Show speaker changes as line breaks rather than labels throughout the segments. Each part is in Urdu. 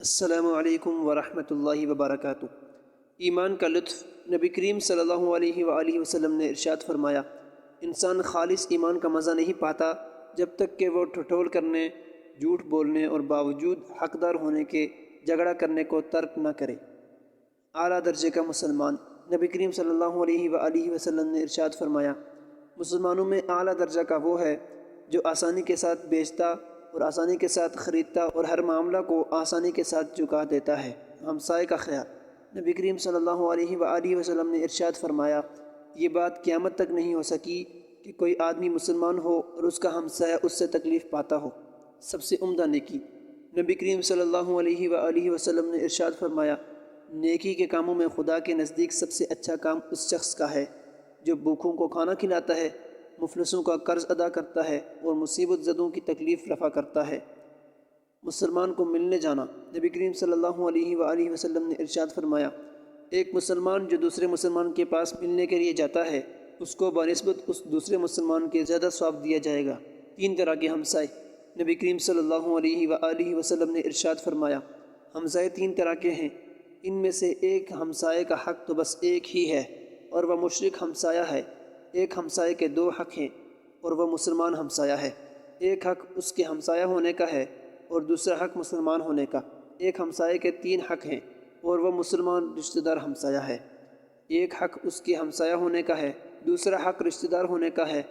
السلام علیکم ورحمۃ اللہ وبرکاتہ۔ ایمان کا لطف۔ نبی کریم صلی اللہ علیہ وآلہ وسلم نے ارشاد فرمایا، انسان خالص ایمان کا مزہ نہیں پاتا جب تک کہ وہ ٹھٹول کرنے، جھوٹ بولنے اور باوجود حقدار ہونے کے جھگڑا کرنے کو ترک نہ کرے۔ اعلیٰ درجے کا مسلمان۔ نبی کریم صلی اللہ علیہ وآلہ وسلم نے ارشاد فرمایا، مسلمانوں میں اعلیٰ درجہ کا وہ ہے جو آسانی کے ساتھ بیچتا اور آسانی کے ساتھ خریدتا اور ہر معاملہ کو آسانی کے ساتھ چکا دیتا ہے۔ ہمسائے کا خیال۔ نبی کریم صلی اللہ علیہ وآلہ وسلم نے ارشاد فرمایا، یہ بات قیامت تک نہیں ہو سکی کہ کوئی آدمی مسلمان ہو اور اس کا ہمسایہ اس سے تکلیف پاتا ہو۔ سب سے عمدہ نیکی۔ نبی کریم صلی اللہ علیہ وآلہ وسلم نے ارشاد فرمایا، نیکی کے کاموں میں خدا کے نزدیک سب سے اچھا کام اس شخص کا ہے جو بھوکوں کو کھانا کھلاتا ہے، مفلسوں کا قرض ادا کرتا ہے اور مصیبت زدوں کی تکلیف رفع کرتا ہے۔ مسلمان کو ملنے جانا۔ نبی کریم صلی اللہ علیہ وآلہ وسلم نے ارشاد فرمایا، ایک مسلمان جو دوسرے مسلمان کے پاس ملنے کے لیے جاتا ہے اس کو بنسبت اس دوسرے مسلمان کے زیادہ ثواب دیا جائے گا۔ 3 طرح کے ہمسائے۔ نبی کریم صلی اللہ علیہ وآلہ وسلم نے ارشاد فرمایا، ہمسائے 3 طرح کے ہیں، ان میں سے ایک ہمسائے کا حق تو بس ایک ہی ہے اور وہ مشرک ہمسایہ ہے۔ ایک ہمسائے کے 2 حق ہیں اور وہ مسلمان ہمسایہ ہے۔ ایک حق اس کے ہمسایہ ہونے کا ہے اور دوسرا حق مسلمان ہونے کا۔ ایک ہمسائے کے 3 حق ہیں اور وہ مسلمان رشتہ دار ہمسایہ ہے۔ ایک حق اس کے ہمسایہ ہونے کا ہے، دوسرا حق رشتہ دار ہونے کا ہے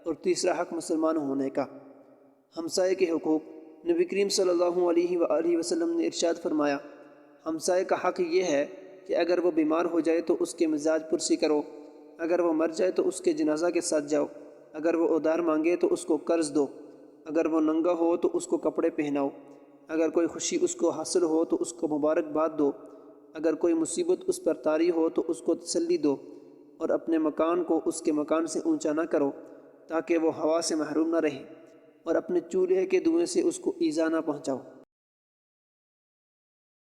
اور تیسرا حق مسلمان ہونے کا۔ ہمسائے کے حقوق۔ نبی کریم صلی اللہ علیہ وآلہ وسلم نے ارشاد فرمایا، ہمسائے کا حق یہ ہے کہ اگر وہ بیمار ہو جائے تو اس کے مزاج پرسی کرو، اگر وہ مر جائے تو اس کے جنازہ کے ساتھ جاؤ، اگر وہ ادھار مانگے تو اس کو قرض دو، اگر وہ ننگا ہو تو اس کو کپڑے پہناؤ، اگر کوئی خوشی اس کو حاصل ہو تو اس کو مبارکباد دو، اگر کوئی مصیبت اس پر طاری ہو تو اس کو تسلی دو، اور اپنے مکان کو اس کے مکان سے اونچا نہ کرو تاکہ وہ ہوا سے محروم نہ رہے، اور اپنے چولہے کے دھوئیں سے اس کو ایذا نہ پہنچاؤ۔